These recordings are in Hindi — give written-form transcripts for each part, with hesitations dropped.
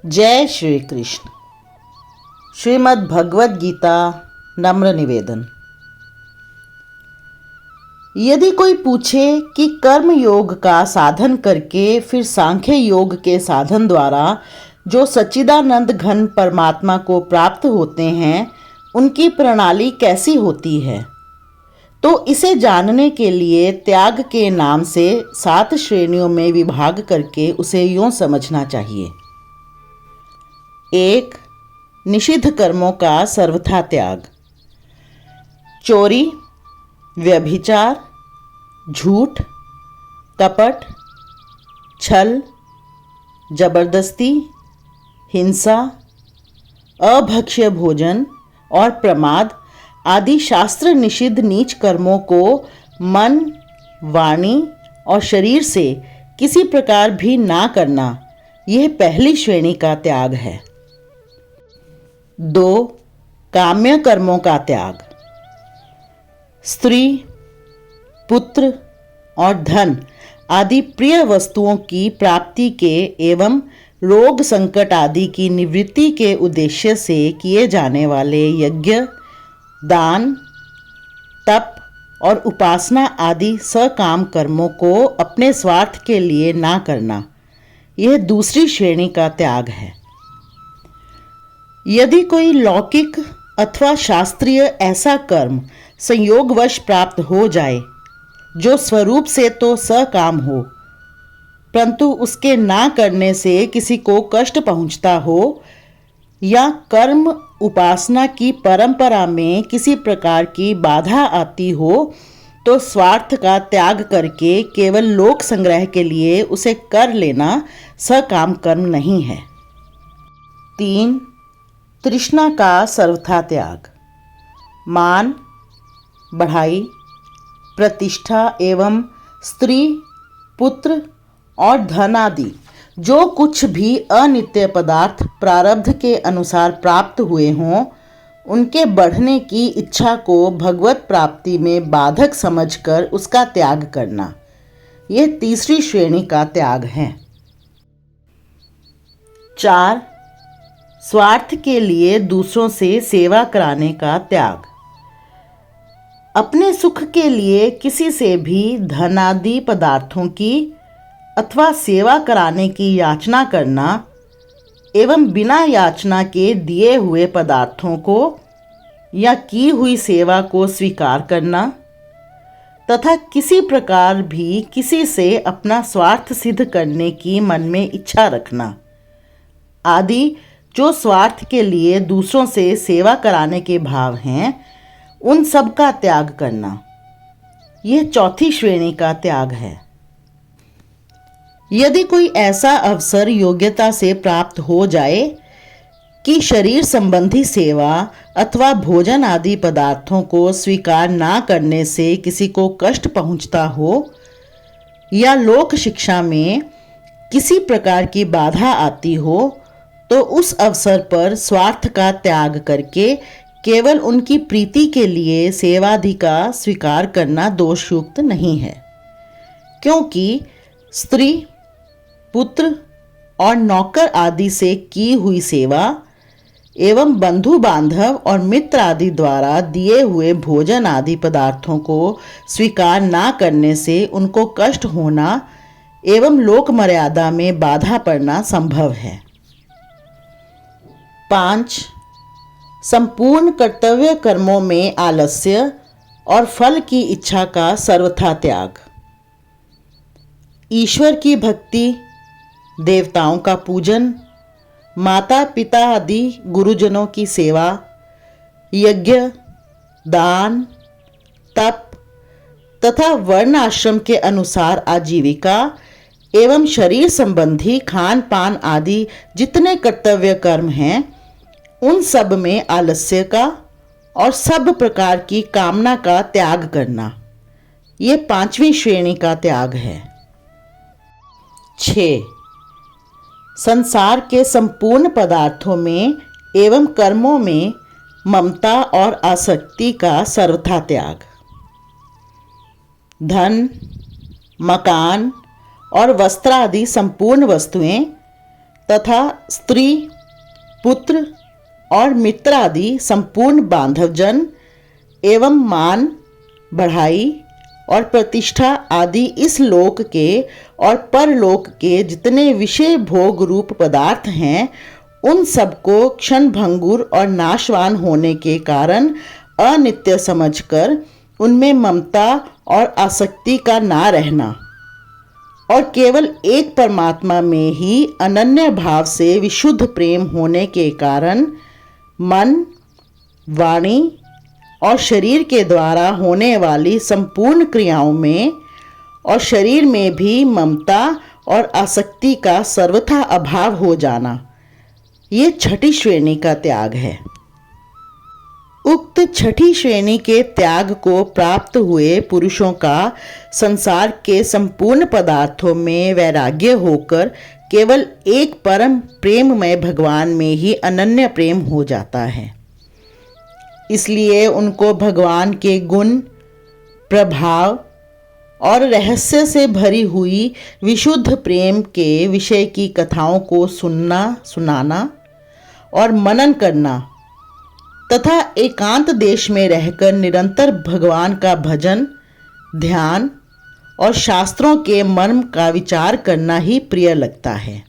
जय श्री कृष्ण। श्रीमद् भगवद गीता नम्र निवेदन। यदि कोई पूछे कि कर्म योग का साधन करके फिर सांख्य योग के साधन द्वारा जो सच्चिदानंद घन परमात्मा को प्राप्त होते हैं उनकी प्रणाली कैसी होती है, तो इसे जानने के लिए त्याग के नाम से 7 श्रेणियों में विभाग करके उसे यूँ समझना चाहिए। 1. निषिद्ध कर्मों का सर्वथा त्याग। चोरी, व्यभिचार, झूठ, कपट, छल, जबरदस्ती, हिंसा, अभक्ष्य भोजन और प्रमाद आदि शास्त्र निषिद्ध नीच कर्मों को मन, वाणी और शरीर से किसी प्रकार भी ना करना, यह पहली श्रेणी का त्याग है। 2. काम्य कर्मों का त्याग। स्त्री, पुत्र और धन आदि प्रिय वस्तुओं की प्राप्ति के एवं रोग संकट आदि की निवृत्ति के उद्देश्य से किए जाने वाले यज्ञ, दान, तप और उपासना आदि सकाम कर्मों को अपने स्वार्थ के लिए ना करना, यह दूसरी श्रेणी का त्याग है। यदि कोई लौकिक अथवा शास्त्रीय ऐसा कर्म संयोगवश प्राप्त हो जाए जो स्वरूप से तो सकाम हो, परंतु उसके ना करने से किसी को कष्ट पहुंचता हो, या कर्म उपासना की परंपरा में किसी प्रकार की बाधा आती हो, तो स्वार्थ का त्याग करके केवल लोक संग्रह के लिए उसे कर लेना सकाम कर्म नहीं है। 3. तृष्णा का सर्वथा त्याग। मान, बढ़ाई, प्रतिष्ठा एवं स्त्री, पुत्र और धन आदि जो कुछ भी अनित्य पदार्थ प्रारब्ध के अनुसार प्राप्त हुए हों, उनके बढ़ने की इच्छा को भगवत प्राप्ति में बाधक समझकर उसका त्याग करना, यह तीसरी श्रेणी का त्याग है। 4. स्वार्थ के लिए दूसरों से सेवा कराने का त्याग। अपने सुख के लिए किसी से भी धनादि पदार्थों की अथवा सेवा कराने की याचना करना एवं बिना याचना के दिए हुए पदार्थों को या की हुई सेवा को स्वीकार करना तथा किसी प्रकार भी किसी से अपना स्वार्थ सिद्ध करने की मन में इच्छा रखना आदि जो स्वार्थ के लिए दूसरों से सेवा कराने के भाव हैं, उन सब का त्याग करना, यह चौथी श्रेणी का त्याग है। यदि कोई ऐसा अवसर योग्यता से प्राप्त हो जाए कि शरीर संबंधी सेवा अथवा भोजन आदि पदार्थों को स्वीकार ना करने से किसी को कष्ट पहुंचता हो, या लोक शिक्षा में किसी प्रकार की बाधा आती हो, तो उस अवसर पर स्वार्थ का त्याग करके केवल उनकी प्रीति के लिए सेवादि का स्वीकार करना दोषयुक्त नहीं है, क्योंकि स्त्री, पुत्र और नौकर आदि से की हुई सेवा एवं बंधु बांधव और मित्र आदि द्वारा दिए हुए भोजन आदि पदार्थों को स्वीकार ना करने से उनको कष्ट होना एवं लोक मर्यादा में बाधा पड़ना संभव है। 5. संपूर्ण कर्तव्य कर्मों में आलस्य और फल की इच्छा का सर्वथा त्याग। ईश्वर की भक्ति, देवताओं का पूजन, माता पिता आदि गुरुजनों की सेवा, यज्ञ, दान, तप तथा वर्ण आश्रम के अनुसार आजीविका एवं शरीर संबंधी खान पान आदि जितने कर्तव्य कर्म हैं, उन सब में आलस्य का और सब प्रकार की कामना का त्याग करना, ये 5वीं श्रेणी का त्याग है। 6. संसार के संपूर्ण पदार्थों में एवं कर्मों में ममता और आसक्ति का सर्वथा त्याग। धन, मकान और वस्त्र आदि संपूर्ण वस्तुएं तथा स्त्री, पुत्र और मित्र आदि संपूर्ण बांधवजन एवं मान, बढ़ाई और प्रतिष्ठा आदि इस लोक के और परलोक के जितने विषय भोग रूप पदार्थ हैं, उन सबको क्षण भंगुर और नाशवान होने के कारण अनित्य समझकर उनमें ममता और आसक्ति का ना रहना और केवल एक परमात्मा में ही अनन्य भाव से विशुद्ध प्रेम होने के कारण मन, वाणी और शरीर के द्वारा होने वाली संपूर्ण क्रियाओं में और शरीर में भी ममता और आसक्ति का सर्वथा अभाव हो जाना, ये छठी श्रेणी का त्याग है। उक्त छठी श्रेणी के त्याग को प्राप्त हुए पुरुषों का संसार के संपूर्ण पदार्थों में वैराग्य होकर केवल एक परम प्रेममय भगवान में ही अनन्य प्रेम हो जाता है। इसलिए उनको भगवान के गुण, प्रभाव और रहस्य से भरी हुई विशुद्ध प्रेम के विषय की कथाओं को सुनना, सुनाना और मनन करना तथा एकांत देश में रहकर निरंतर भगवान का भजन, ध्यान और शास्त्रों के मर्म का विचार करना ही प्रिय लगता है।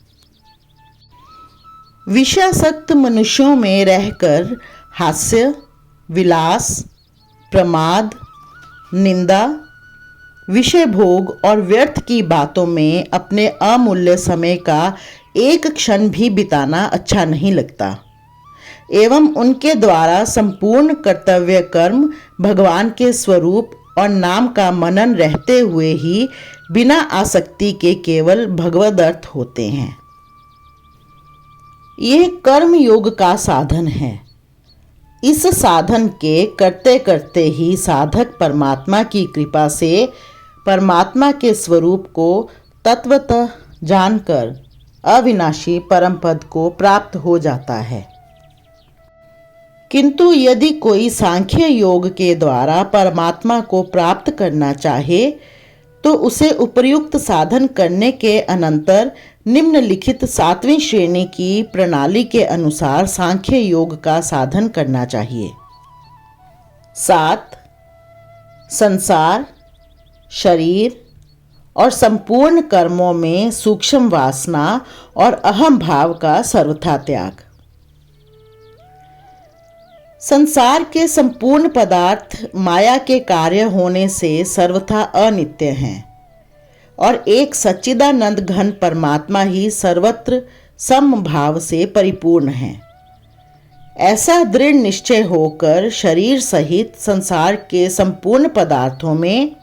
विषयासक्त मनुष्यों में रहकर हास्य, विलास, प्रमाद, निंदा, विषय भोग और व्यर्थ की बातों में अपने अमूल्य समय का एक क्षण भी बिताना अच्छा नहीं लगता एवं उनके द्वारा संपूर्ण कर्तव्य कर्म भगवान के स्वरूप और नाम का मनन रहते हुए ही बिना आसक्ति के केवल भगवद अर्थ होते हैं। यह कर्म योग का साधन है। इस साधन के करते करते ही साधक परमात्मा की कृपा से परमात्मा के स्वरूप को तत्वतः जानकर अविनाशी परम पद को प्राप्त हो जाता है। किंतु यदि कोई सांख्य योग के द्वारा परमात्मा को प्राप्त करना चाहे तो उसे उपर्युक्त साधन करने के अनंतर निम्नलिखित 7वीं श्रेणी की प्रणाली के अनुसार सांख्य योग का साधन करना चाहिए। 7. संसार, शरीर और संपूर्ण कर्मों में सूक्ष्म वासना और अहम भाव का सर्वथा त्याग। संसार के संपूर्ण पदार्थ माया के कार्य होने से सर्वथा अनित्य हैं और एक सच्चिदानंद घन परमात्मा ही सर्वत्र समभाव से परिपूर्ण है। ऐसा दृढ़ निश्चय होकर शरीर सहित संसार के संपूर्ण पदार्थों में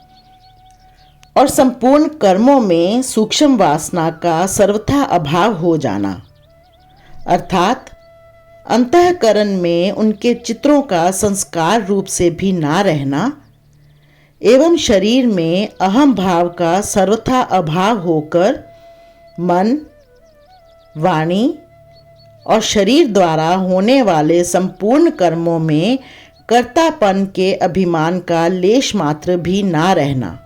और संपूर्ण कर्मों में सूक्ष्म वासना का सर्वथा अभाव हो जाना, अर्थात अंतःकरण में उनके चित्रों का संस्कार रूप से भी ना रहना एवं शरीर में अहम भाव का सर्वथा अभाव होकर मन, वाणी और शरीर द्वारा होने वाले संपूर्ण कर्मों में कर्तापन के अभिमान का लेश मात्र भी ना रहना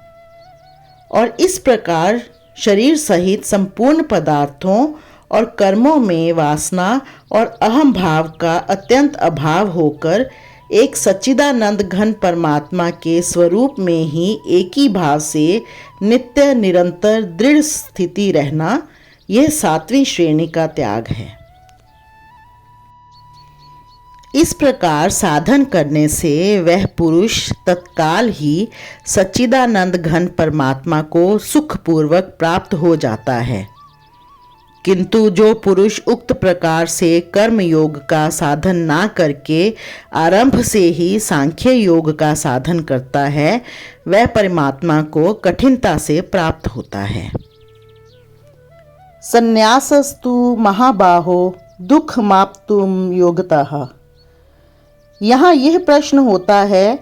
और इस प्रकार शरीर सहित संपूर्ण पदार्थों और कर्मों में वासना और अहम भाव का अत्यंत अभाव होकर एक सच्चिदानंद घन परमात्मा के स्वरूप में ही एक ही भाव से नित्य निरंतर दृढ़ स्थिति रहना, यह 7वीं श्रेणी का त्याग है। इस प्रकार साधन करने से वह पुरुष तत्काल ही सच्चिदानंद घन परमात्मा को सुखपूर्वक प्राप्त हो जाता है। किंतु जो पुरुष उक्त प्रकार से कर्म योग का साधन ना करके आरंभ से ही सांख्य योग का साधन करता है, वह परमात्मा को कठिनता से प्राप्त होता है। संन्यासस्तु महाबाहो दुख माप्तुम योगतः। यहाँ यह प्रश्न होता है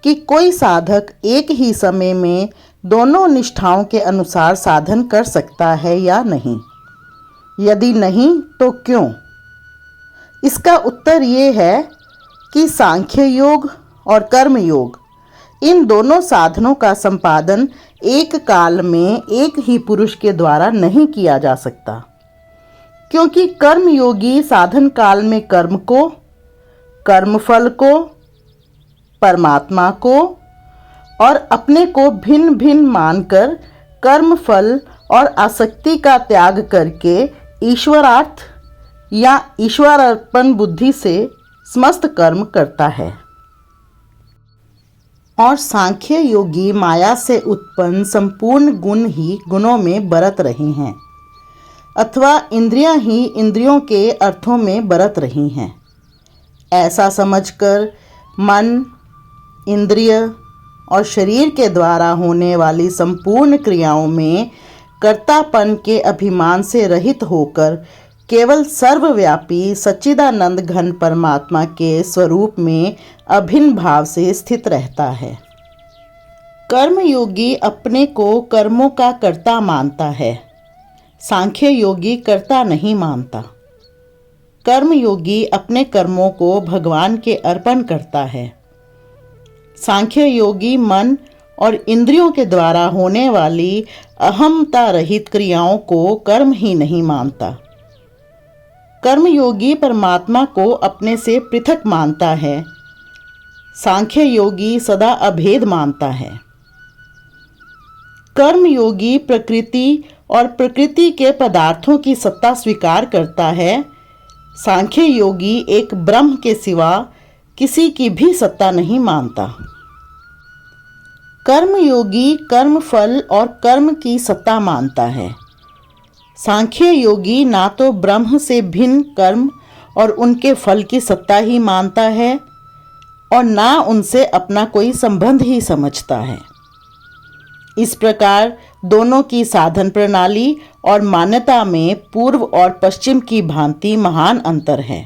कि कोई साधक एक ही समय में दोनों निष्ठाओं के अनुसार साधन कर सकता है या नहीं। यदि नहीं तो क्यों? इसका उत्तर ये है कि सांख्य योग और कर्म योग इन दोनों साधनों का संपादन एक काल में एक ही पुरुष के द्वारा नहीं किया जा सकता। क्योंकि कर्म योगी साधन काल में कर्म को, कर्मफल को, परमात्मा को और अपने को भिन्न भिन्न मानकर कर्म फल और आसक्ति का त्याग करके ईश्वरार्थ या ईश्वरार्पण बुद्धि से समस्त कर्म करता है। और सांख्य योगी माया से उत्पन्न संपूर्ण गुण ही गुणों में बरत रहे हैं अथवा इंद्रियां ही इंद्रियों के अर्थों में बरत रही हैं। ऐसा समझकर मन, इंद्रिय और शरीर के द्वारा होने वाली संपूर्ण क्रियाओं में कर्तापन के अभिमान से रहित होकर केवल सर्वव्यापी सच्चिदानंद घन परमात्मा के स्वरूप में अभिन्न भाव से स्थित रहता है। कर्मयोगी अपने को कर्मों का कर्ता मानता है, सांख्य योगी कर्ता नहीं मानता। कर्मयोगी अपने कर्मों को भगवान के अर्पण करता है, सांख्य योगी मन और इंद्रियों के द्वारा होने वाली अहमता रहित क्रियाओं को कर्म ही नहीं मानता। कर्मयोगी परमात्मा को अपने से पृथक मानता है, सांख्य योगी सदा अभेद मानता है। कर्मयोगी प्रकृति और प्रकृति के पदार्थों की सत्ता स्वीकार करता है, सांख्य योगी एक ब्रह्म के सिवा किसी की भी सत्ता नहीं मानता। कर्मयोगी कर्म फल और कर्म की सत्ता मानता है, सांख्य योगी ना तो ब्रह्म से भिन्न कर्म और उनके फल की सत्ता ही मानता है और ना उनसे अपना कोई संबंध ही समझता है। इस प्रकार दोनों की साधन प्रणाली और मान्यता में पूर्व और पश्चिम की भांति महान अंतर है।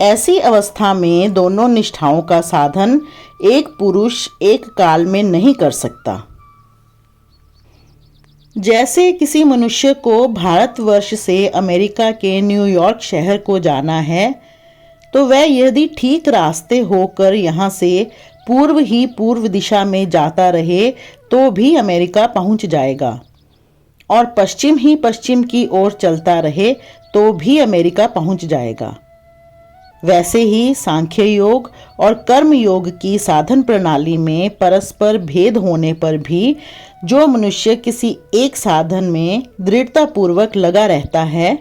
ऐसी अवस्था में दोनों निष्ठाओं का साधन एक पुरुष एक काल में नहीं कर सकता। जैसे किसी मनुष्य को भारतवर्ष से अमेरिका के न्यूयॉर्क शहर को जाना है, तो वह यदि ठीक रास्ते होकर यहाँ से पूर्व ही पूर्व दिशा में जाता रहे तो भी अमेरिका पहुँच जाएगा और पश्चिम ही पश्चिम की ओर चलता रहे तो भी अमेरिका पहुँच जाएगा। वैसे ही सांख्य योग और कर्म योग की साधन प्रणाली में परस्पर भेद होने पर भी जो मनुष्य किसी एक साधन में दृढ़तापूर्वक लगा रहता है,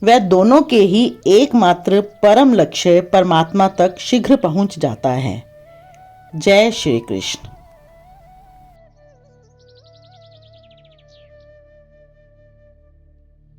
वह दोनों के ही एकमात्र परम लक्ष्य परमात्मा तक शीघ्र पहुंच जाता है। जय श्री कृष्ण।